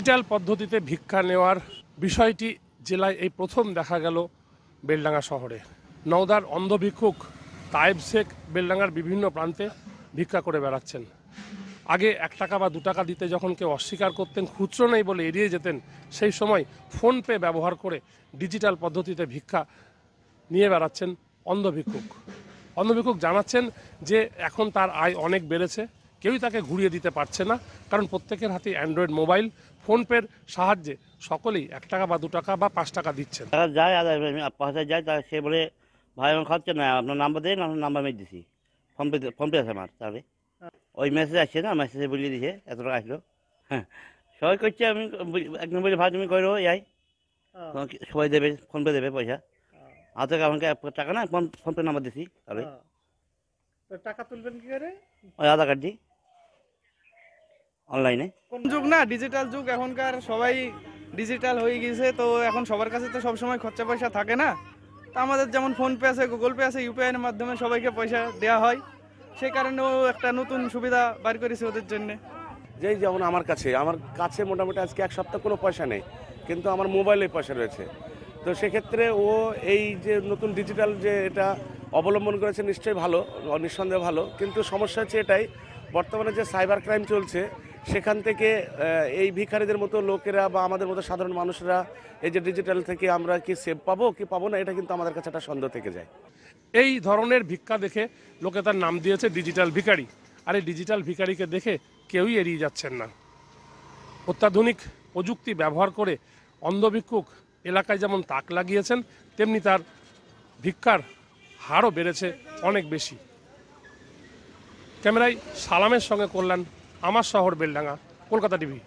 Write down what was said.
Digital পদ্ধতিতে ভিক্ষা নেওয়ার বিষয়টি জেলায় এই প্রথম দেখা গেল বেলডাঙ্গা শহরে। নওদার অন্ধ ভিক্ষুক তায়েব শেখ বেলডাঙ্গার বিভিন্ন প্রান্তে ভিক্ষা করে বেড়াচ্ছেন। আগে 1 টাকা বা 2 টাকা দিতে যখন কেউ অস্বীকার করতেন, খুচরো নেই বলে এড়িয়ে যেতেন, সেই সময় ফোনপে ব্যবহার করে ডিজিটাল পদ্ধতিতে ভিক্ষা নিয়ে বেড়াচ্ছেন অন্ধ ভিক্ষুক। অন্ধ ভিক্ষুক জানাচ্ছেন যে এখন তার আয় অনেক বেড়েছে, কেউই তাকে ঘুরিয়ে দিতে পারছে না, কারণ প্রত্যেকের হাতে অ্যান্ড্রয়েড মোবাইল। ফোনপের সাহায্যে সকলেই 1 টাকা বা 2 টাকা বা 5 টাকা দিচ্ছেন। যায় পাশে যায়, তা সে বলে ভাই আমার খাচ্ছে না, আপনার নাম্বার দেন, আপনার নাম্বার মেরে দিছি। ফোনপে আছে আমার। তাহলে ওই মেসেজ আসছে না, মেসেজে বলিয়ে দিছে এত টাকা আসলো। হ্যাঁ, সবাই করছে। আমি একদম বলি ভাই তুমি করো যাই, সবাই দেবে, ফোনপে দেবে পয়সা। হাতে আমাকে টাকা না, ফোনপে নাম্বার দিছি। তাহলে টাকা তুলবেন কি করে? ওই আধার কার্ড দিই অনলাইনে। কোন যুগ না, ডিজিটাল যুগ এখনকার, সবাই ডিজিটাল হয়ে গেছে। তো এখন সবার কাছে তো সবসময় খরচা পয়সা থাকে না। তো আমাদের যেমন ফোনপে আছে, গুগল পে আছে, ইউপিআইয়ের মাধ্যমে সবাইকে পয়সা দেওয়া হয়। সেই কারণেও একটা নতুন সুবিধা বার করেছে ওদের জন্য। যেমন আমার কাছে মোটামুটি আজকে 1 সপ্তাহ কোনো পয়সা নেই, কিন্তু আমার মোবাইলে পয়সা রয়েছে। তো সেক্ষেত্রে ও এই যে নতুন ডিজিটাল যে এটা অবলম্বন করেছে নিশ্চয়ই ভালো, নিঃসন্দেহে ভালো। কিন্তু সমস্যা হচ্ছে এটাই, বর্তমানে যে সাইবার ক্রাইম চলছে সেখান থেকে এই ভিখারিদের মতো লোকেরা বা আমাদের মতো সাধারণ মানুষরা এই যে ডিজিটাল থেকে আমরা কি সেভ পাবো কি পাবো না, এটা কিন্তু আমাদের কাছে একটা সন্দেহ থেকে যায়। এই ধরনের ভিক্ষা দেখে লোকে তার নাম দিয়েছে ডিজিটাল ভিখারি। আর এই ডিজিটাল ভিখারিকে দেখে কেউই এড়িয়ে যাচ্ছেন না। অত্যাধুনিক প্রযুক্তি ব্যবহার করে অন্ধ ভিক্ষুক এলাকায় যেমন তাক লাগিয়েছেন, তেমনি তার ভিক্ষার হারও বেড়েছে অনেক বেশি। ক্যামেরায় সালামের সঙ্গে কল্যাণ, আমার শহর বেলডাঙ্গা, কলকাতা টিভি।